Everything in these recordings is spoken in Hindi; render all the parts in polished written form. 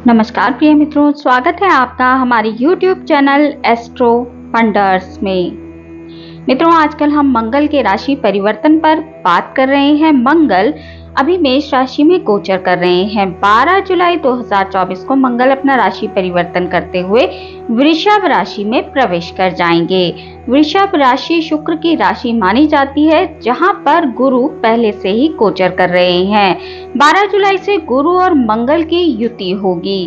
नमस्कार प्रिय मित्रों, स्वागत है आपका हमारे YouTube चैनल एस्ट्रो वंडर्स में। मित्रों, आजकल हम मंगल के राशि परिवर्तन पर बात कर रहे हैं। मंगल अभी मेष राशि में गोचर कर रहे हैं। 12 जुलाई 2024 को मंगल अपना राशि परिवर्तन करते हुए वृषभ राशि में प्रवेश कर जाएंगे। वृषभ राशि शुक्र की राशि मानी जाती है, जहां पर गुरु पहले से ही गोचर कर रहे हैं। 12 जुलाई से गुरु और मंगल की युति होगी।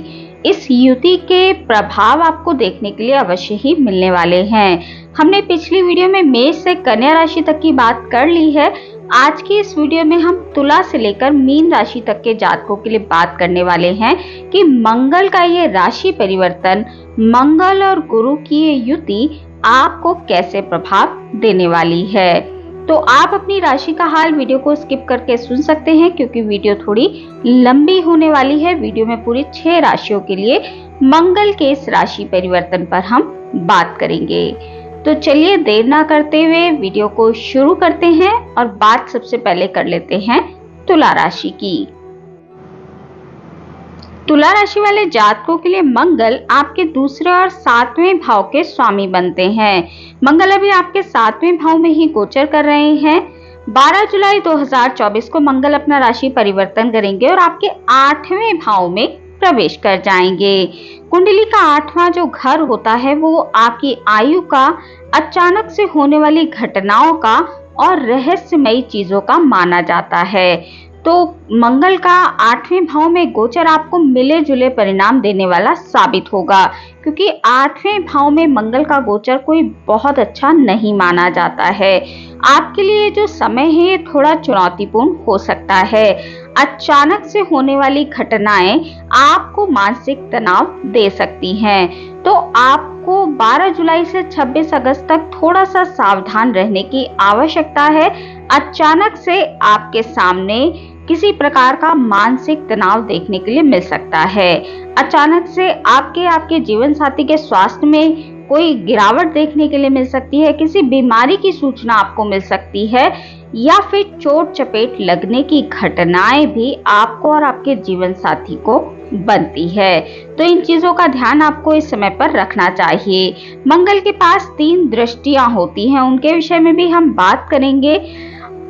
इस युति के प्रभाव आपको देखने के लिए अवश्य ही मिलने वाले हैं। हमने पिछली वीडियो में मेष से कन्या राशि तक की बात कर ली है। आज की इस वीडियो में हम तुला से लेकर मीन राशि तक के जातकों के लिए बात करने वाले हैं कि मंगल का ये राशि परिवर्तन, मंगल और गुरु की ये युति आपको कैसे प्रभाव देने वाली है। तो आप अपनी राशि का हाल वीडियो को स्किप करके सुन सकते हैं, क्योंकि वीडियो थोड़ी लंबी होने वाली है। वीडियो में पूरी 6 राशियों के लिए मंगल के इस राशि परिवर्तन पर हम बात करेंगे। तो चलिए देर ना करते हुए वीडियो को शुरू करते हैं और बात सबसे पहले कर लेते हैं तुला राशि की। तुला राशि वाले जातकों के लिए मंगल आपके दूसरे और 7वें भाव के स्वामी बनते हैं। मंगल अभी आपके 7वें भाव में ही गोचर कर रहे हैं। 12 जुलाई 2024 को मंगल अपना राशि परिवर्तन करेंगे और आपके 8वें भाव में प्रवेश कर जाएंगे। कुंडली का 8वां जो घर होता है वो आपकी आयु का, अचानक से होने वाली घटनाओं का और रहस्यमयी चीजों का माना जाता है। तो मंगल का 8वें भाव में गोचर आपको मिले जुले परिणाम देने वाला साबित होगा, क्योंकि 8वें भाव में मंगल का गोचर कोई बहुत अच्छा नहीं माना जाता है। आपके लिए जो समय है ये थोड़ा चुनौतीपूर्ण हो सकता है। अचानक से होने वाली घटनाएं आपको मानसिक तनाव दे सकती हैं। तो आपको 12 जुलाई से 26 अगस्त तक थोड़ा सा सावधान रहने की आवश्यकता है। अचानक से आपके सामने किसी प्रकार का मानसिक तनाव देखने के लिए मिल सकता है। अचानक से आपके जीवन साथी के स्वास्थ्य में कोई गिरावट देखने के लिए मिल सकती है। किसी बीमारी की सूचना आपको मिल सकती है, या फिर चोट चपेट लगने की घटनाएं भी आपको और आपके जीवन साथी को बनती है। तो इन चीजों का ध्यान आपको इस समय पर रखना चाहिए। मंगल के पास 3 दृष्टियां होती हैं, उनके विषय में भी हम बात करेंगे।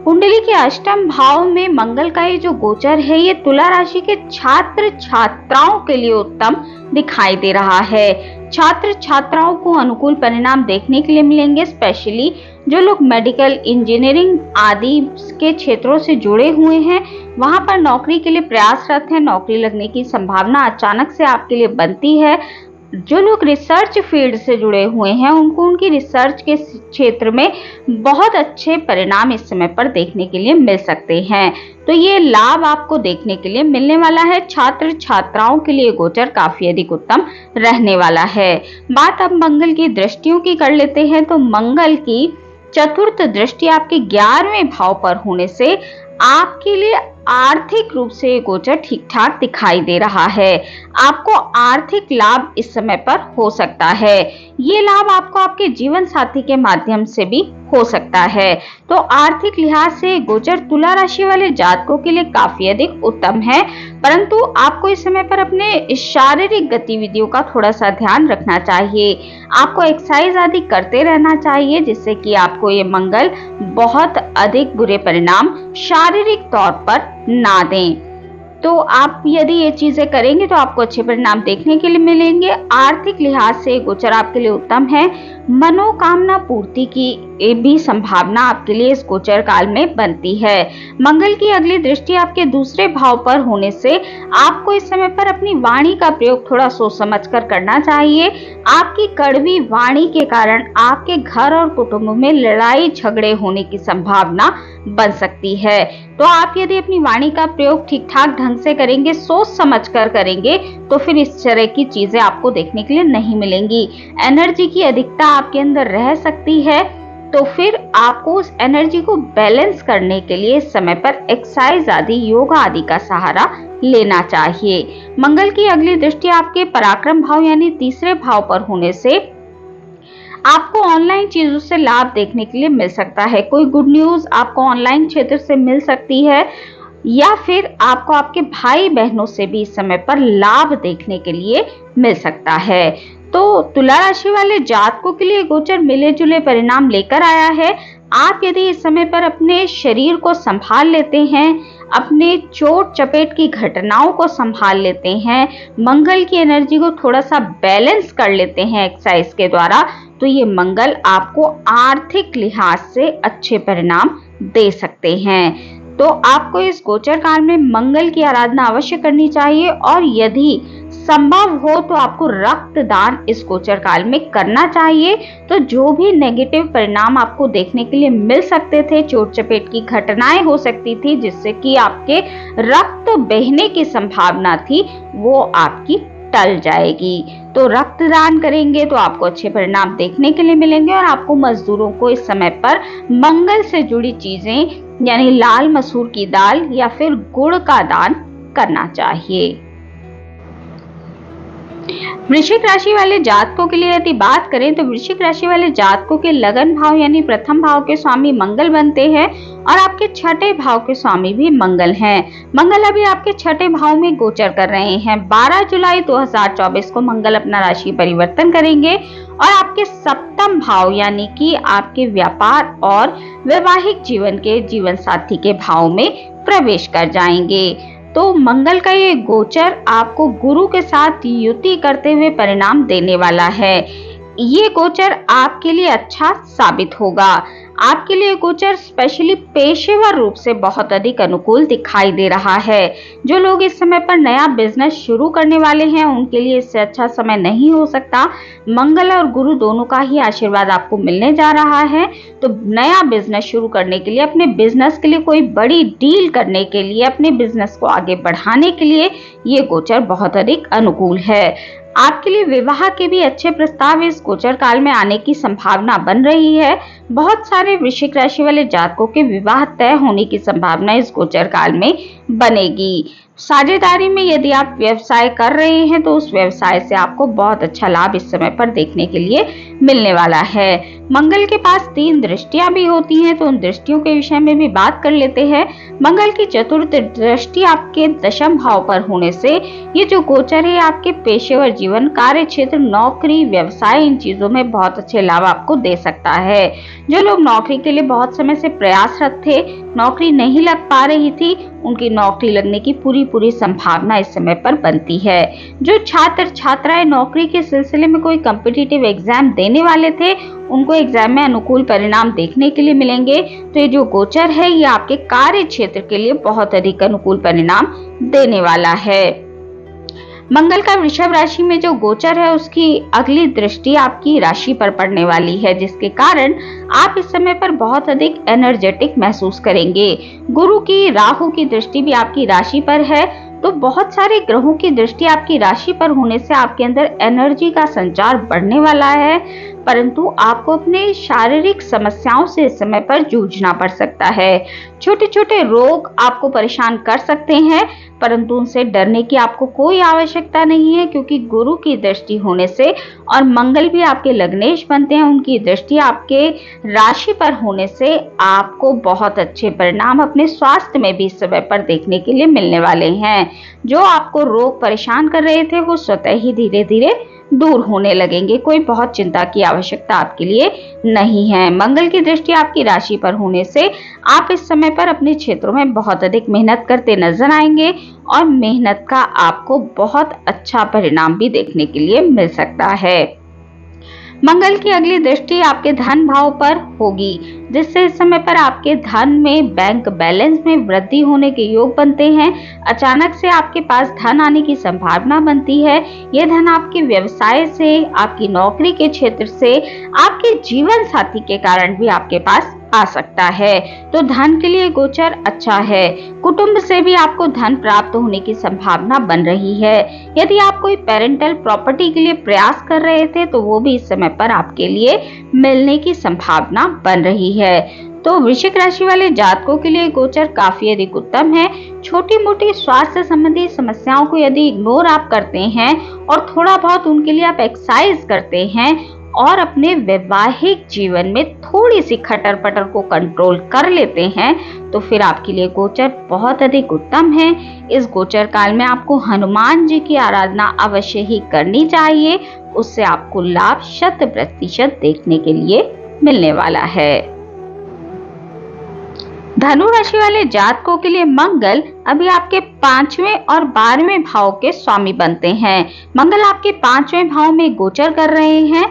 कुंडली के 8वें भाव में मंगल का ये जो गोचर है, ये तुला राशि के छात्र छात्राओं के लिए उत्तम दिखाई दे रहा है। छात्र छात्राओं को अनुकूल परिणाम देखने के लिए मिलेंगे। स्पेशली जो लोग मेडिकल, इंजीनियरिंग आदि के क्षेत्रों से जुड़े हुए हैं, वहां पर नौकरी के लिए प्रयासरत हैं। नौकरी लगने की संभावना अचानक से आपके लिए बनती है। जो लोग रिसर्च फील्ड से जुड़े हुए हैं, उनको उनकी रिसर्च के क्षेत्र में बहुत अच्छे परिणाम इस समय पर देखने के लिए मिल सकते हैं। तो ये लाभ आपको देखने के लिए मिलने वाला है। छात्र छात्राओं के लिए गोचर काफी अधिक उत्तम रहने वाला है। बात अब मंगल की दृष्टियों की कर लेते हैं। तो मंगल की 4th दृष्टि आपके 11वें भाव पर होने से आपके लिए आर्थिक रूप से गोचर ठीक ठाक दिखाई दे रहा है। आपको आर्थिक लाभ इस समय पर हो सकता है। ये लाभ आपको आपके जीवन साथी के माध्यम से भी हो सकता है। तो आर्थिक लिहाज से गोचर तुला राशि वाले जातकों के लिए काफी अधिक उत्तम है, परंतु आपको इस समय पर अपने शारीरिक गतिविधियों का थोड़ा सा ध्यान रखना चाहिए। आपको एक्सरसाइज आदि करते रहना चाहिए, जिससे कि आपको ये मंगल बहुत अधिक बुरे परिणाम शारीरिक तौर पर ना दें। तो आप यदि ये चीजें करेंगे तो आपको अच्छे परिणाम देखने के लिए मिलेंगे। आर्थिक लिहाज से गोचर आपके लिए उत्तम है। मनोकामना पूर्ति की भी संभावना आपके लिए इस गोचर काल में बनती है। मंगल की अगली दृष्टि आपके दूसरे भाव पर होने से आपको इस समय पर अपनी वाणी का प्रयोग थोड़ा सोच समझ कर करना चाहिए। आपकी कड़वी वाणी के कारण आपके घर और कुटुंब में लड़ाई झगड़े होने की संभावना बन सकती है। तो आप यदि अपनी वाणी का प्रयोग ठीक ठाक ढंग से करेंगे, सोच समझ कर करेंगे, तो फिर इस तरह की चीजें आपको देखने के लिए नहीं मिलेंगी। एनर्जी की अधिकता आपके अंदर रह सकती है, तो फिर आपको उस एनर्जी को बैलेंस करने के लिए इस समय पर एक्सरसाइज आदि, योगा आदि का सहारा लेना चाहिए। मंगल की अगली दृष्टि आपके पराक्रम भाव यानी 3रे भाव पर होने से आपको ऑनलाइन चीजों से लाभ देखने के लिए मिल सकता है। कोई गुड न्यूज आपको ऑनलाइन क्षेत्र से मिल सकती है। या फिर आपको आपके भाई बहनों से भी इस समय पर लाभ देखने के लिए मिल सकता है। तो तुला राशि वाले जातकों के लिए गोचर मिले जुले परिणाम लेकर आया है। आप यदि इस समय पर अपने शरीर को संभाल लेते हैं, अपने चोट चपेट की घटनाओं को संभाल लेते हैं, मंगल की एनर्जी को थोड़ा सा बैलेंस कर लेते हैं एक्सरसाइज के द्वारा, तो ये मंगल आपको आर्थिक लिहाज से अच्छे परिणाम दे सकते हैं। तो आपको इस गोचर काल में मंगल की आराधना अवश्य करनी चाहिए और यदि संभव हो तो आपको रक्तदान इस गोचर काल में करना चाहिए। तो जो भी नेगेटिव परिणाम आपको देखने के लिए मिल सकते थे, चोट चपेट की घटनाएं हो सकती थी जिससे कि आपके रक्त बहने की संभावना थी, वो आपकी टल जाएगी। तो रक्तदान करेंगे तो आपको अच्छे परिणाम देखने के लिए मिलेंगे और आपको मजदूरों को इस समय पर मंगल से जुड़ी चीजें यानी लाल मसूर की दाल या फिर गुड़ का दान करना चाहिए। वृश्चिक राशि वाले जातकों के लिए यदि बात करें तो वृश्चिक राशि वाले जातकों के लगन भाव यानी प्रथम भाव के स्वामी मंगल बनते हैं और आपके छठे भाव के स्वामी भी मंगल हैं। मंगल अभी आपके छठे भाव में गोचर कर रहे हैं। 12 जुलाई 2024 को मंगल अपना राशि परिवर्तन करेंगे और आपके सप्तम भाव यानी कि आपके व्यापार और वैवाहिक जीवन के जीवन साथी के भाव में प्रवेश कर जाएंगे। तो मंगल का ये गोचर आपको गुरु के साथ युति करते हुए परिणाम देने वाला है। ये गोचर आपके लिए अच्छा साबित होगा। आपके लिए गोचर स्पेशली पेशेवर रूप से बहुत अधिक अनुकूल दिखाई दे रहा है। जो लोग इस समय पर नया बिजनेस शुरू करने वाले हैं उनके लिए इससे अच्छा समय नहीं हो सकता। मंगल और गुरु दोनों का ही आशीर्वाद आपको मिलने जा रहा है। तो नया बिजनेस शुरू करने के लिए, अपने बिजनेस के लिए कोई बड़ी डील करने के लिए, अपने बिजनेस को आगे बढ़ाने के लिए ये गोचर बहुत अधिक अनुकूल है। आपके लिए विवाह के भी अच्छे प्रस्ताव इस गोचर काल में आने की संभावना बन रही है। बहुत सारे वृश्चिक राशि वाले जातकों के विवाह तय होने की संभावना इस गोचर काल में बनेगी। साझेदारी में यदि आप व्यवसाय कर रहे हैं तो उस व्यवसाय से आपको बहुत अच्छा लाभ इस समय पर देखने के लिए मिलने वाला है। मंगल के पास 3 दृष्टियां भी होती हैं, तो उन दृष्टियों के विषय में भी बात कर लेते हैं। मंगल की चतुर्थ दृष्टि आपके दशम भाव पर होने से ये जो गोचर है आपके पेशेवर जीवन, कार्य क्षेत्र, नौकरी, व्यवसाय, इन चीजों में बहुत अच्छे लाभ आपको दे सकता है। जो लोग नौकरी के लिए बहुत समय से प्रयासरत थे, नौकरी नहीं लग पा रही थी, उनकी नौकरी लगने की पूरी संभावना इस समय पर बनती है। जो छात्र छात्राएं नौकरी के सिलसिले में कोई कॉम्पिटिटिव एग्जाम देने वाले थे, उनको एग्जाम में अनुकूल परिणाम देखने के लिए मिलेंगे। तो ये जो गोचर है ये आपके कार्य क्षेत्र के लिए बहुत अधिक अनुकूल परिणाम देने वाला है। मंगल का वृषभ राशि में जो गोचर है उसकी अगली दृष्टि आपकी राशि पर पड़ने वाली है, जिसके कारण आप इस समय पर बहुत अधिक एनर्जेटिक महसूस करेंगे। गुरु की, राहु की दृष्टि भी आपकी राशि पर है, तो बहुत सारे ग्रहों की दृष्टि आपकी राशि पर होने से आपके अंदर एनर्जी का संचार बढ़ने वाला है, परंतु आपको अपने शारीरिक समस्याओं से इस समय पर जूझना पड़ सकता है। छोटे छोटे रोग आपको परेशान कर सकते हैं, परंतु उनसे डरने की आपको कोई आवश्यकता नहीं है, क्योंकि गुरु की दृष्टि होने से और मंगल भी आपके लग्नेश बनते हैं, उनकी दृष्टि आपके राशि पर होने से आपको बहुत अच्छे परिणाम अपने स्वास्थ्य में भी इस समय पर देखने के लिए मिलने वाले हैं। जो आपको रोग परेशान कर रहे थे वो स्वतः ही धीरे धीरे दूर होने लगेंगे। कोई बहुत चिंता की आवश्यकता आपके लिए नहीं है। मंगल की दृष्टि आपकी राशि पर होने से आप इस समय पर अपने क्षेत्रों में बहुत अधिक मेहनत करते नजर आएंगे और मेहनत का आपको बहुत अच्छा परिणाम भी देखने के लिए मिल सकता है। मंगल की अगली दृष्टि आपके धन भाव पर होगी, जिससे इस समय पर आपके धन में, बैंक बैलेंस में वृद्धि होने के योग बनते हैं। अचानक से आपके पास धन आने की संभावना बनती है। यह धन आपके व्यवसाय से, आपकी नौकरी के क्षेत्र से, आपके जीवन साथी के कारण भी आपके पास आ सकता है। तो धन के लिए गोचर अच्छा है। कुटुंब से भी आपको धन प्राप्त होने की संभावना बन रही है। यदि आप कोई पेरेंटल प्रॉपर्टी के लिए प्रयास कर रहे थे तो वो भी इस समय पर आपके लिए मिलने की संभावना बन रही है। तो वृश्चिक राशि वाले जातकों के लिए गोचर काफी अधिक उत्तम है। छोटी मोटी स्वास्थ्य संबंधी समस्याओं को यदि इग्नोर आप करते हैं और थोड़ा बहुत उनके लिए आप एक्सरसाइज करते हैं और अपने वैवाहिक जीवन में थोड़ी सी खटर पटर को कंट्रोल कर लेते हैं तो फिर आपके लिए गोचर बहुत अधिक उत्तम है। इस गोचर काल में आपको हनुमान जी की आराधना अवश्य ही करनी चाहिए, उससे आपको लाभ 100% देखने के लिए मिलने वाला है। धनु राशि वाले जातकों के लिए मंगल अभी आपके 5वें और 12वें भाव के स्वामी बनते हैं। मंगल आपके 5वें भाव में गोचर कर रहे हैं।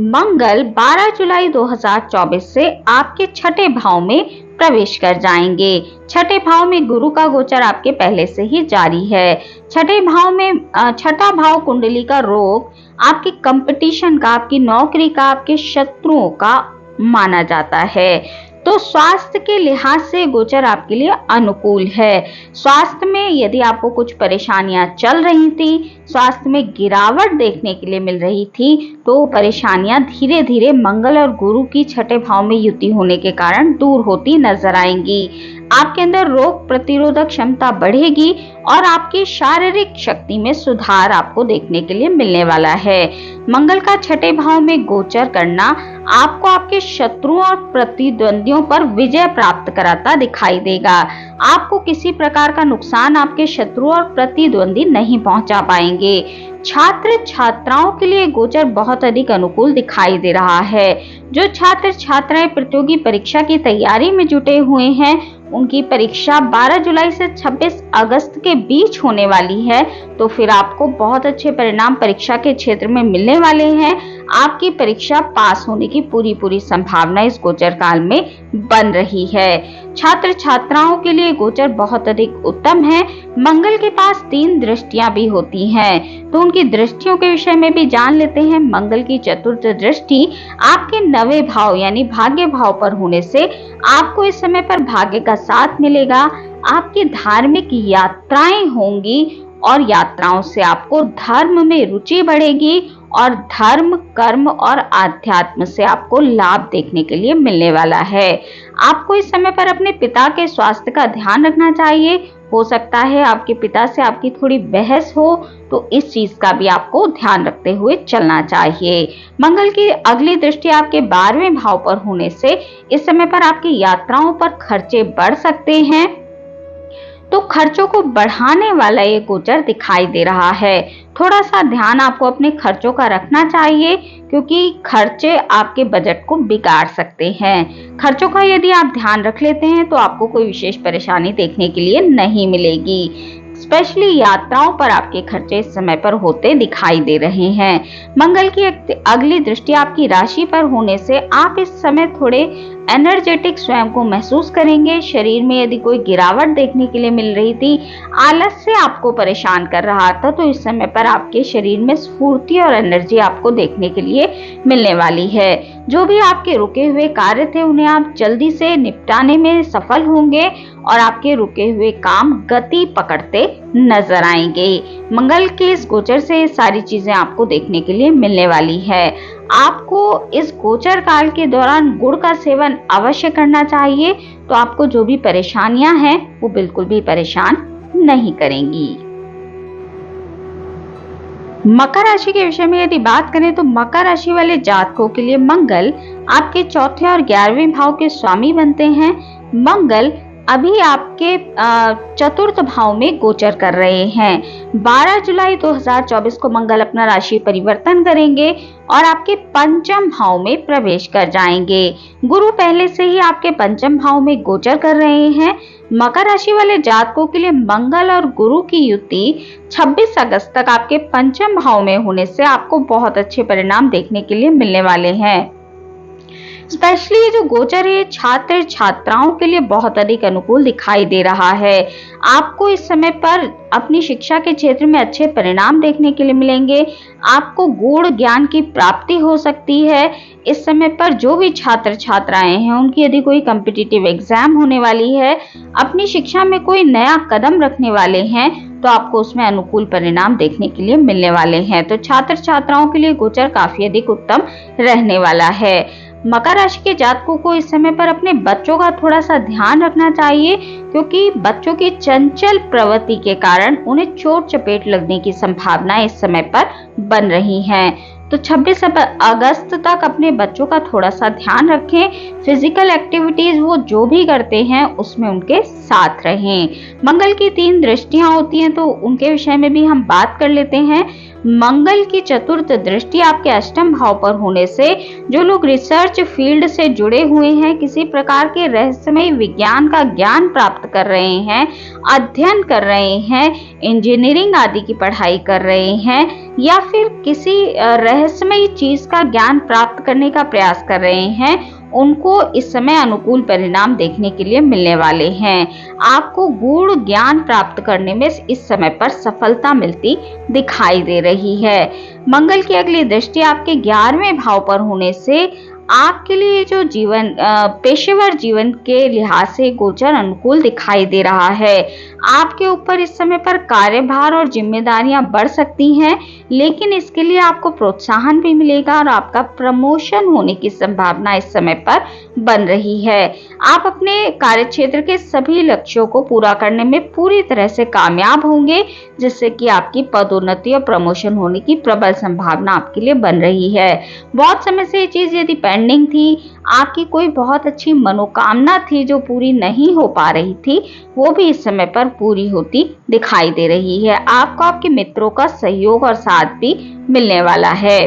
मंगल 12 जुलाई 2024 से आपके 6ठे भाव में प्रवेश कर जाएंगे। 6ठे भाव में गुरु का गोचर आपके पहले से ही जारी है। 6ठे भाव में 6ठा भाव कुंडली का रोग आपकी कंपटीशन का, आपकी नौकरी का, आपके शत्रुओं का माना जाता है। तो स्वास्थ्य के लिहाज से गोचर आपके लिए अनुकूल है। स्वास्थ्य में यदि आपको कुछ परेशानियां चल रही थी, स्वास्थ्य में गिरावट देखने के लिए मिल रही थी, तो परेशानियां धीरे धीरे मंगल और गुरु की 6ठे भाव में युति होने के कारण दूर होती नजर आएंगी। आपके अंदर रोग प्रतिरोधक क्षमता बढ़ेगी और आपकी शारीरिक शक्ति में सुधार आपको देखने के लिए मिलने वाला है। मंगल का 6ठे भाव में गोचर करना आपको आपके शत्रुओं और प्रतिद्वंदियों पर विजय प्राप्त कराता दिखाई देगा। आपको किसी प्रकार का नुकसान आपके शत्रु और प्रतिद्वंदी नहीं पहुंचा पाएंगे। छात्र छात्राओं के लिए गोचर बहुत अधिक अनुकूल दिखाई दे रहा है। जो छात्र छात्राएं प्रतियोगी परीक्षा की तैयारी में जुटे हुए हैं, उनकी परीक्षा 12 जुलाई से 26 अगस्त के बीच होने वाली है, तो फिर आपको बहुत अच्छे परिणाम परीक्षा के क्षेत्र में मिलने वाले हैं। आपकी परीक्षा पास होने की पूरी संभावना इस गोचर काल में बन रही है। छात्र छात्राओं के लिए गोचर बहुत अधिक उत्तम है। मंगल के पास 3 दृष्टियां भी होती हैं, तो उनकी दृष्टियों के विषय में भी जान लेते हैं। मंगल की चतुर्थ दृष्टि आपके 9वें भाव यानी भाग्य भाव पर होने से आपको इस समय पर भाग्य का साथ मिलेगा। आपकी धार्मिक यात्राएं होंगी और यात्राओं से आपको धर्म में रुचि बढ़ेगी और धर्म, कर्म और आध्यात्म से आपको लाभ देखने के लिए मिलने वाला है। आपको इस समय पर अपने पिता के स्वास्थ्य का ध्यान रखना चाहिए। हो सकता है आपके पिता से आपकी थोड़ी बहस हो, तो इस चीज का भी आपको ध्यान रखते हुए चलना चाहिए। मंगल की अगली दृष्टि आपके 12वें भाव पर होने से इस समय पर आपकी यात्राओं पर खर्चे बढ़ सकते हैं, तो खर्चों को बढ़ाने वाला ये गोचर दिखाई दे रहा है। थोड़ा सा ध्यान आपको अपने खर्चों का रखना चाहिए, क्योंकि खर्चे आपके बजट को बिगाड़ सकते हैं। खर्चों का यदि आप ध्यान रख लेते हैं तो आपको कोई विशेष परेशानी देखने के लिए नहीं मिलेगी। स्पेशली यात्राओं पर आपके खर्चे इस समय पर होते दिखाई दे रहे हैं। मंगल की अगली दृष्टि आपकी राशि पर होने से आप इस समय थोड़े एनर्जेटिक स्वयं को महसूस करेंगे। शरीर में यदि कोई गिरावट देखने के लिए मिल रही थी, आलस्य आपको परेशान कर रहा था, तो इस समय पर आपके शरीर में स्फूर्ति और एनर्जी आपको देखने के लिए मिलने वाली है। जो भी आपके रुके हुए कार्य थे, उन्हें आप जल्दी से निपटाने में सफल होंगे और आपके रुके हुए काम गति पकड़ते नजर आएंगे। मंगल के इस गोचर से सारी चीजें आपको देखने के लिए मिलने वाली है। आपको इस गोचर काल के दौरान गुड़ का सेवन अवश्य करना चाहिए, तो आपको जो भी परेशानियां हैं वो बिल्कुल भी परेशान नहीं करेंगी। मकर राशि के विषय में यदि बात करें तो मकर राशि वाले जातकों के लिए मंगल आपके 4थे और 11वें भाव के स्वामी बनते हैं। मंगल अभी आपके 4th भाव में गोचर कर रहे हैं। 12 जुलाई 2024 को मंगल अपना राशि परिवर्तन करेंगे और आपके 5th भाव में प्रवेश कर जाएंगे। गुरु पहले से ही आपके 5th भाव में गोचर कर रहे हैं। मकर राशि वाले जातकों के लिए मंगल और गुरु की युति 26 अगस्त तक आपके 5th भाव में होने से आपको बहुत अच्छे परिणाम देखने के लिए मिलने वाले हैं। स्पेशली ये जो गोचर है छात्र छात्राओं के लिए बहुत अधिक अनुकूल दिखाई दे रहा है। आपको इस समय पर अपनी शिक्षा के क्षेत्र में अच्छे परिणाम देखने के लिए मिलेंगे। आपको गूढ़ ज्ञान की प्राप्ति हो सकती है। इस समय पर जो भी छात्र छात्राएं हैं, उनकी यदि कोई कॉम्पिटिटिव एग्जाम होने वाली है, अपनी शिक्षा में कोई नया कदम रखने वाले हैं, तो आपको उसमें अनुकूल परिणाम देखने के लिए मिलने वाले हैं। तो छात्र छात्राओं के लिए गोचर काफी अधिक उत्तम रहने वाला है। मकर राशि के जातकों को इस समय पर अपने बच्चों का थोड़ा सा ध्यान रखना चाहिए, क्योंकि बच्चों की चंचल प्रवृत्ति के कारण उन्हें चोट चपेट लगने की संभावना इस समय पर बन रही हैं। तो 26 अगस्त तक अपने बच्चों का थोड़ा सा ध्यान रखें। फिजिकल एक्टिविटीज वो जो भी करते हैं उसमें उनके साथ रहें। मंगल की 3 दृष्टियां होती हैं, तो उनके विषय में भी हम बात कर लेते हैं। मंगल की चतुर्थ दृष्टि आपके अष्टम भाव पर होने से जो लोग रिसर्च फील्ड से जुड़े हुए हैं, किसी प्रकार के रहस्यमय विज्ञान का ज्ञान प्राप्त कर रहे हैं, अध्ययन कर रहे हैं, इंजीनियरिंग आदि की पढ़ाई कर रहे हैं, या फिर किसी रहस्यमय चीज का ज्ञान प्राप्त करने का प्रयास कर रहे हैं, उनको इस समय अनुकूल परिणाम देखने के लिए मिलने वाले हैं। आपको गूढ़ ज्ञान प्राप्त करने में इस समय पर सफलता मिलती दिखाई दे रही है। मंगल की अगली दृष्टि आपके 11वें भाव पर होने से आपके लिए जो जीवन पेशेवर जीवन के लिहाज से गोचर अनुकूल दिखाई दे रहा है। आपके ऊपर इस समय पर कार्यभार और जिम्मेदारियां बढ़ सकती हैं, लेकिन इसके लिए आपको प्रोत्साहन भी मिलेगा और आपका प्रमोशन होने की संभावना इस समय पर बन रही है। आप अपने कार्यक्षेत्र के सभी लक्ष्यों को पूरा करने में पूरी तरह से कामयाब होंगे, जिससे कि आपकी पदोन्नति और प्रमोशन होने की प्रबल संभावना आपके लिए बन रही है। बहुत समय से ये चीज यदि पेंडिंग थी, आपकी कोई बहुत अच्छी मनोकामना थी जो पूरी नहीं हो पा रही थी, वो भी इस समय पर पूरी होती दिखाई दे रही है। आपको आपके मित्रों का सहयोग और साथ भी मिलने वाला है।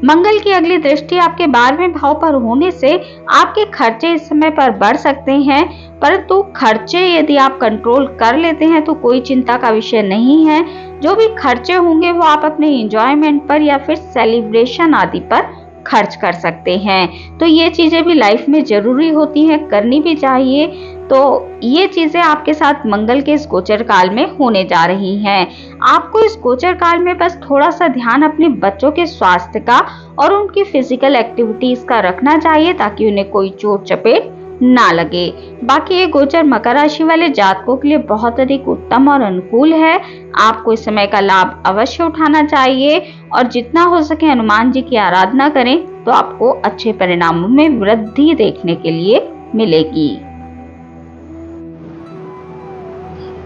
मंगल की अगली दृष्टि आपके 12वें भाव पर होने से आपके खर्चे इस समय पर बढ़ सकते हैं, परंतु खर्चे यदि आप कंट्रोल कर लेते हैं तो कोई चिंता का विषय नहीं है। जो भी खर्चे होंगे वो आप अपने एंजॉयमेंट पर या फिर सेलिब्रेशन आदि पर खर्च कर सकते हैं। तो ये चीजें भी लाइफ में जरूरी होती हैं, करनी भी चाहिए। तो ये चीजें आपके साथ मंगल के इस गोचर काल में होने जा रही हैं। आपको इस गोचर काल में बस थोड़ा सा ध्यान अपने बच्चों के स्वास्थ्य का और उनकी फिजिकल एक्टिविटीज का रखना चाहिए, ताकि उन्हें कोई चोट चपेट ना लगे। बाकी ये गोचर मकर राशि वाले जातकों के लिए बहुत अधिक उत्तम और अनुकूल है। आपको इस समय का लाभ अवश्य उठाना चाहिए और जितना हो सके हनुमान जी की आराधना करें, तो आपको अच्छे परिणामों में वृद्धि देखने के लिए मिलेगी।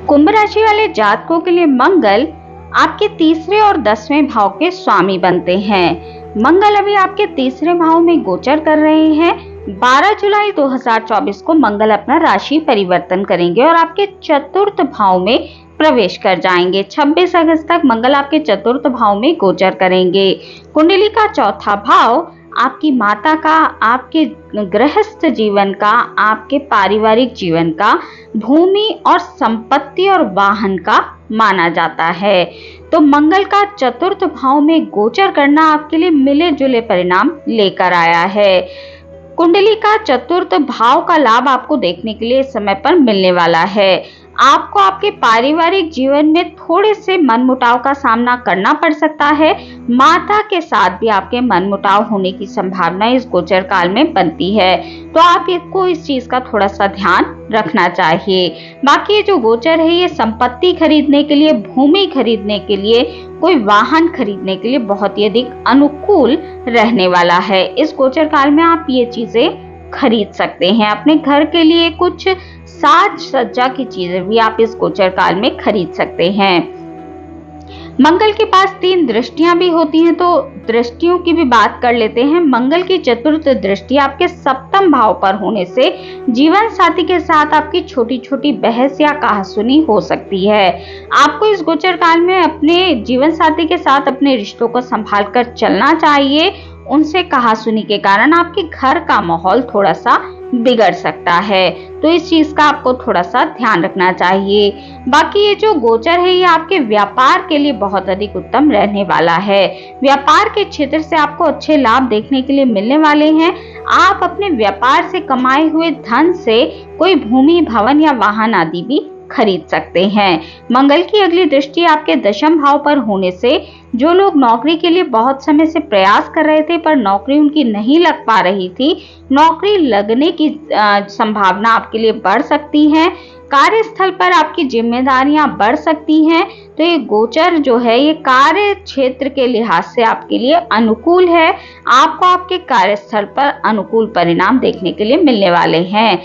कुंभ राशि वाले जातकों के लिए मंगल आपके 3रे और 10वें भाव के स्वामी बनते हैं। मंगल अभी आपके 3रे भाव में गोचर कर रहे हैं। 12 जुलाई 2024 को मंगल अपना राशि परिवर्तन करेंगे और आपके 4th भाव में प्रवेश कर जाएंगे। 26 अगस्त तक मंगल आपके 4th भाव में गोचर करेंगे। कुंडली का 4था भाव आपकी माता का, आपके गृहस्थ जीवन का, आपके पारिवारिक जीवन का, भूमि और संपत्ति और वाहन का माना जाता है। तो मंगल का 4th भाव में गोचर करना आपके लिए मिले जुले परिणाम लेकर आया है। कुंडली का 4th भाव का लाभ आपको देखने के लिए इस समय पर मिलने वाला है। आपको आपके पारिवारिक जीवन में थोड़े से मनमुटाव का सामना करना पड़ सकता है। माता के साथ भी आपके मनमुटाव होने की संभावना इस गोचर काल में बनती है, तो आपको इस चीज का थोड़ा सा ध्यान रखना चाहिए। बाकी ये जो गोचर है, ये संपत्ति खरीदने के लिए, भूमि खरीदने के लिए, कोई वाहन खरीदने के लिए बहुत ही अधिक अनुकूल रहने वाला है। इस गोचर काल में आप ये चीजें खरीद सकते हैं। अपने घर के लिए कुछ साज सज्जा की चीजें भी आप इस गोचर काल में खरीद सकते हैं। मंगल के पास 3 दृष्टियां भी होती हैं, तो दृष्टियों की भी बात कर लेते हैं। मंगल की 4th दृष्टि आपके 7th भाव पर होने से जीवन साथी के साथ आपकी छोटी छोटी बहस या कहासुनी हो सकती है। आपको इस गोचर काल में अपने जीवन साथी के साथ अपने रिश्तों को संभाल कर चलना चाहिए। उनसे कहासुनी के कारण आपके घर का माहौल थोड़ा सा बिगड़ सकता है, तो इस चीज का आपको थोड़ा सा ध्यान रखना चाहिए। बाकी ये जो गोचर है, ये आपके व्यापार के लिए बहुत अधिक उत्तम रहने वाला है। व्यापार के क्षेत्र से आपको अच्छे लाभ देखने के लिए मिलने वाले हैं। आप अपने व्यापार से कमाए हुए धन से कोई भूमि, भवन या वाहन आदि भी खरीद सकते हैं। मंगल की अगली दृष्टि आपके 10वें भाव पर होने से जो लोग नौकरी के लिए बहुत समय से प्रयास कर रहे थे पर नौकरी उनकी नहीं लग पा रही थी, नौकरी लगने की संभावना आपके लिए बढ़ सकती है। कार्यस्थल पर आपकी जिम्मेदारियां बढ़ सकती हैं। तो ये गोचर जो है, ये कार्य क्षेत्र के लिहाज से आपके लिए अनुकूल है। आपको आपके कार्यस्थल पर अनुकूल परिणाम देखने के लिए मिलने वाले हैं।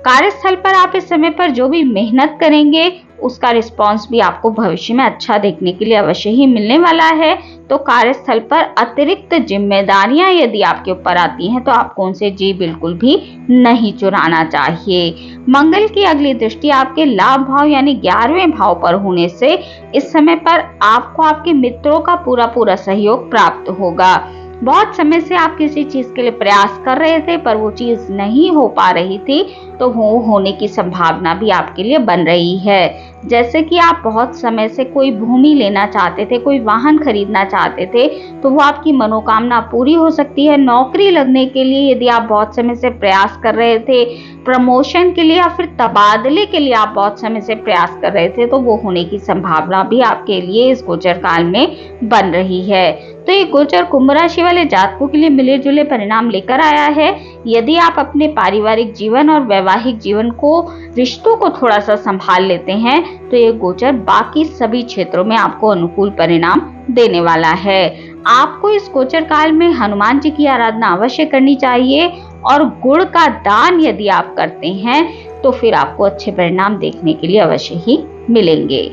कार्यस्थल पर आप इस समय पर जो भी मेहनत करेंगे उसका रिस्पॉन्स भी आपको भविष्य में अच्छा देखने के लिए अवश्य ही मिलने वाला है। तो कार्यस्थल पर अतिरिक्त जिम्मेदारियां यदि आपके ऊपर आती हैं तो आपको उनसे जी बिल्कुल भी नहीं चुराना चाहिए। मंगल की अगली दृष्टि आपके लाभ भाव यानी 11वें भाव पर होने से इस समय पर आपको आपके मित्रों का पूरा सहयोग प्राप्त होगा। बहुत समय से आप किसी चीज के लिए प्रयास कर रहे थे पर वो चीज नहीं हो पा रही थी, तो वो होने की संभावना भी आपके लिए बन रही है। जैसे कि आप बहुत समय से कोई भूमि लेना चाहते थे, कोई वाहन खरीदना चाहते थे, तो वो आपकी मनोकामना पूरी हो सकती है। नौकरी लगने के लिए यदि आप बहुत समय से प्रयास कर रहे थे, प्रमोशन के लिए या फिर तबादले के लिए आप बहुत समय से प्रयास कर रहे थे, तो वो होने की संभावना भी आपके लिए इस गोचर काल में बन रही है। तो ये गोचर कुंभ राशि वाले जातकों के लिए मिले जुले परिणाम लेकर आया है। यदि आप अपने पारिवारिक जीवन और वैवाहिक जीवन को, रिश्तों को थोड़ा सा संभाल लेते हैं, तो ये गोचर बाकी सभी क्षेत्रों में आपको अनुकूल परिणाम देने वाला है। आपको इस गोचर काल में हनुमान जी की आराधना अवश्य करनी चाहिए और गुड़ का दान यदि आप करते हैं तो फिर आपको अच्छे परिणाम देखने के लिए अवश्य ही मिलेंगे।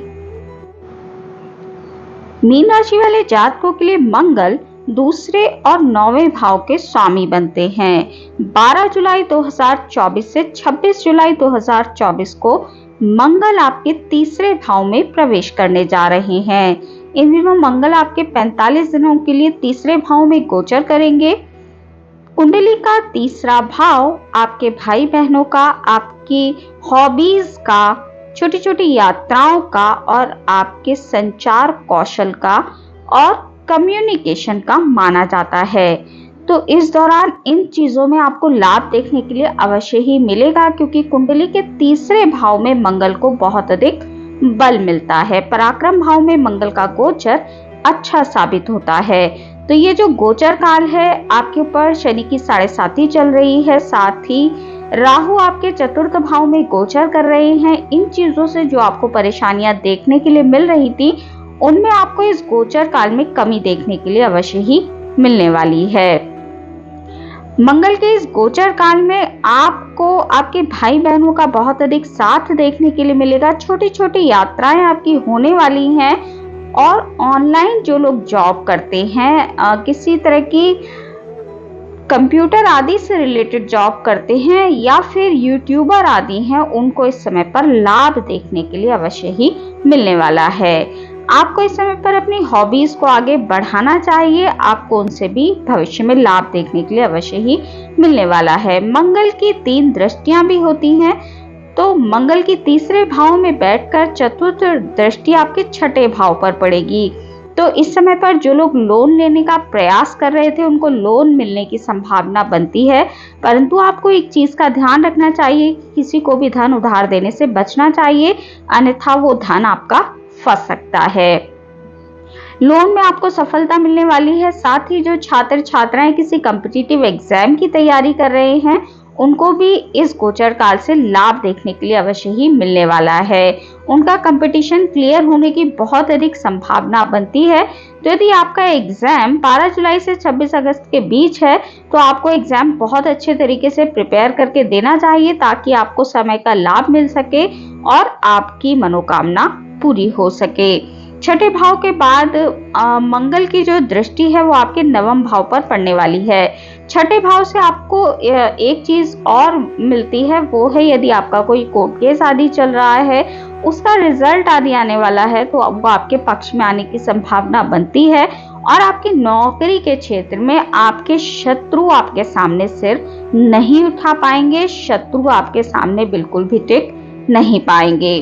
मीन राशि वाले जातकों के लिए मंगल दूसरे और 9वें भाव के स्वामी बनते हैं। 12 जुलाई 2024 से 26 जुलाई 2024 को मंगल आपके तीसरे भाव में प्रवेश करने जा रहे हैं। इन दिनों मंगल आपके 45 दिनों के लिए तीसरे भाव में गोचर करेंगे। कुंडली का तीसरा भाव आपके भाई बहनों का, आपकी हॉबीज का, छोटी छोटी यात्राओं का और आपके संचार कौशल का और कम्युनिकेशन का माना जाता है। तो इस दौरान इन चीजों में आपको लाभ देखने के लिए अवश्य ही मिलेगा, क्योंकि कुंडली के तीसरे भाव में मंगल को बहुत अधिक बल मिलता है। पराक्रम भाव में मंगल का गोचर अच्छा साबित होता है। तो ये जो गोचर काल है आपके ऊपर शनि की 7.5 चल रही है, साथ ही राहु आपके चतुर्थ भाव में गोचर कर रहे हैं। इन चीजों से जो आपको परेशानियां देखने के लिए मिल रही थी, उनमें आपको इस गोचर काल में कमी देखने के लिए अवश्य ही मिलने वाली है। मंगल के इस गोचर काल में आपको आपके भाई बहनों का बहुत अधिक साथ देखने के लिए मिलेगा। छोटी छोटी यात्राएं आपकी होने वाली हैं और ऑनलाइन जो लोग जॉब करते हैं, किसी तरह की कंप्यूटर आदि से रिलेटेड जॉब करते हैं या फिर यूट्यूबर आदि हैं, उनको इस समय पर लाभ देखने के लिए अवश्य ही मिलने वाला है। आपको इस समय पर अपनी हॉबीज को आगे बढ़ाना चाहिए। आपको उनसे भी भविष्य में लाभ देखने के लिए अवश्य ही मिलने वाला है। मंगल की 3 दृष्टियां भी होती हैं, तो मंगल की तीसरे भाव में बैठकर चतुर्थ दृष्टि आपके 6ठे भाव पर पड़ेगी। तो इस समय पर जो लोग लोन लेने का प्रयास कर रहे थे, उनको लोन मिलने की संभावना बनती है, परंतु आपको एक चीज का ध्यान रखना चाहिए, किसी को भी धन उधार देने से बचना चाहिए, अन्यथा वो धन आपका फंस सकता है। लोन में आपको सफलता मिलने वाली है। साथ ही जो छात्र छात्राएं किसी कॉम्पिटिटिव एग्जाम की तैयारी कर रहे हैं, उनको भी इस गोचर काल से लाभ देखने के लिए अवश्य ही मिलने वाला है। उनका कंपटीशन क्लियर होने की बहुत अधिक संभावना बनती है। तो यदि आपका एग्जाम 12 जुलाई से 26 अगस्त के बीच है, तो आपको एग्जाम बहुत अच्छे तरीके से प्रिपेयर करके देना चाहिए, ताकि आपको समय का लाभ मिल सके और आपकी मनोकामना पूरी हो सके। 6ठे भाव के बाद मंगल की जो दृष्टि है वो आपके 9वें भाव पर पड़ने वाली है। 6ठे भाव से आपको एक चीज और मिलती है, वो है यदि आपका कोई कोर्ट केस आदि चल रहा है, उसका रिजल्ट आदि आने वाला है, तो वो आपके पक्ष में आने की संभावना बनती है और आपकी नौकरी के क्षेत्र में आपके शत्रु आपके सामने सिर नहीं उठा पाएंगे। शत्रु आपके सामने बिल्कुल भी टिक नहीं पाएंगे।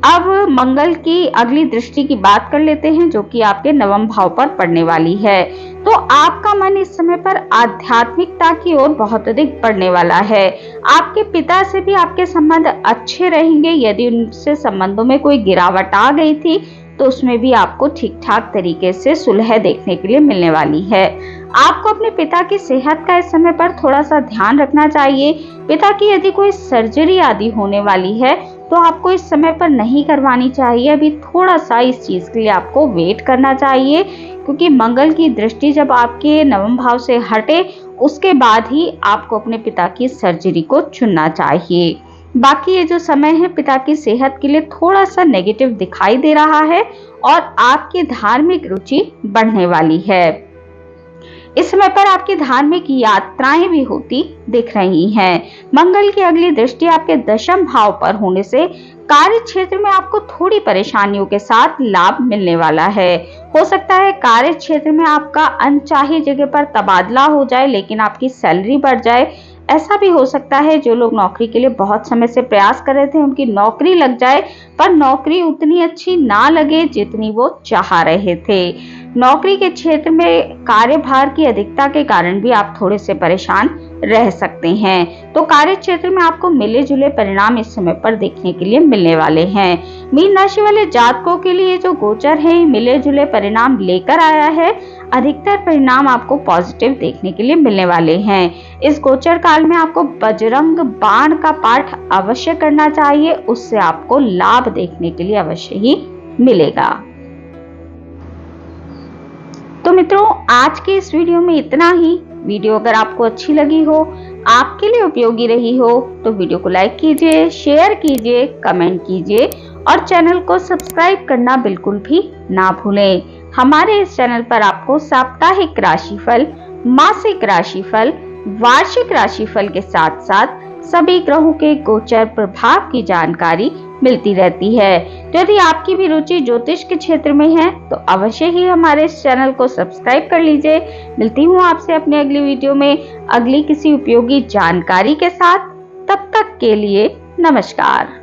अब मंगल की अगली दृष्टि की बात कर लेते हैं, जो कि आपके 9वें भाव पर पड़ने वाली है। तो आपका मन इस समय पर आध्यात्मिकता की ओर बहुत अधिक बढ़ने वाला है। आपके पिता से भी आपके संबंध अच्छे रहेंगे। यदि उनसे संबंधों में कोई गिरावट आ गई थी, तो उसमें भी आपको ठीक ठाक तरीके से सुलह देखने के लिए मिलने वाली है। आपको अपने पिता की सेहत का इस समय पर थोड़ा सा ध्यान रखना चाहिए। पिता की यदि कोई सर्जरी आदि होने वाली है, तो आपको इस समय पर नहीं करवानी चाहिए। अभी थोड़ा सा इस चीज के लिए आपको वेट करना चाहिए, क्योंकि मंगल की दृष्टि जब आपके 9वें भाव से हटे, उसके बाद ही आपको अपने पिता की सर्जरी को चुनना चाहिए। बाकी ये जो समय है पिता की सेहत के लिए थोड़ा सा नेगेटिव दिखाई दे रहा है और आपकी धार्मिक रुचि बढ़ने वाली है। इस समय पर आपकी धार्मिक यात्राएं भी होती दिख रही हैं। मंगल की अगली दृष्टि आपके दशम भाव पर होने से कार्य क्षेत्र में आपको थोड़ी परेशानियों के साथ लाभ मिलने वाला है। हो सकता है कार्य क्षेत्र में आपका अनचाही जगह पर तबादला हो जाए, लेकिन आपकी सैलरी बढ़ जाए। ऐसा भी हो सकता है जो लोग नौकरी के लिए बहुत समय से प्रयास कर रहे थे उनकी नौकरी लग जाए, पर नौकरी उतनी अच्छी ना लगे जितनी वो चाह रहे थे। नौकरी के क्षेत्र में कार्यभार की अधिकता के कारण भी आप थोड़े से परेशान रह सकते हैं। तो कार्य क्षेत्र में आपको मिले जुले परिणाम इस समय पर देखने के लिए मिलने वाले हैं। मीन राशि वाले जातकों के लिए जो गोचर है मिले जुले परिणाम लेकर आया है। अधिकतर परिणाम आपको पॉजिटिव देखने के लिए मिलने वाले हैं। इस गोचर काल में आपको बजरंग बाण का पाठ अवश्य करना चाहिए, उससे आपको लाभ देखने के लिए अवश्य ही मिलेगा। तो मित्रों, आज के इस वीडियो में इतना ही। वीडियो अगर आपको अच्छी लगी हो, आपके लिए उपयोगी रही हो, तो वीडियो को लाइक कीजिए, शेयर कीजिए, कमेंट कीजिए और चैनल को सब्सक्राइब करना बिल्कुल भी ना भूलें। हमारे इस चैनल पर आपको साप्ताहिक राशिफल, मासिक राशिफल, वार्षिक राशिफल के साथ साथ सभी ग्रहों के गोचर प्रभाव की जानकारी मिलती रहती है। तो यदि आपकी भी रुचि ज्योतिष के क्षेत्र में है तो अवश्य ही हमारे इस चैनल को सब्सक्राइब कर लीजिए। मिलती हूँ आपसे अपने अगली वीडियो में अगली किसी उपयोगी जानकारी के साथ। तब तक के लिए नमस्कार।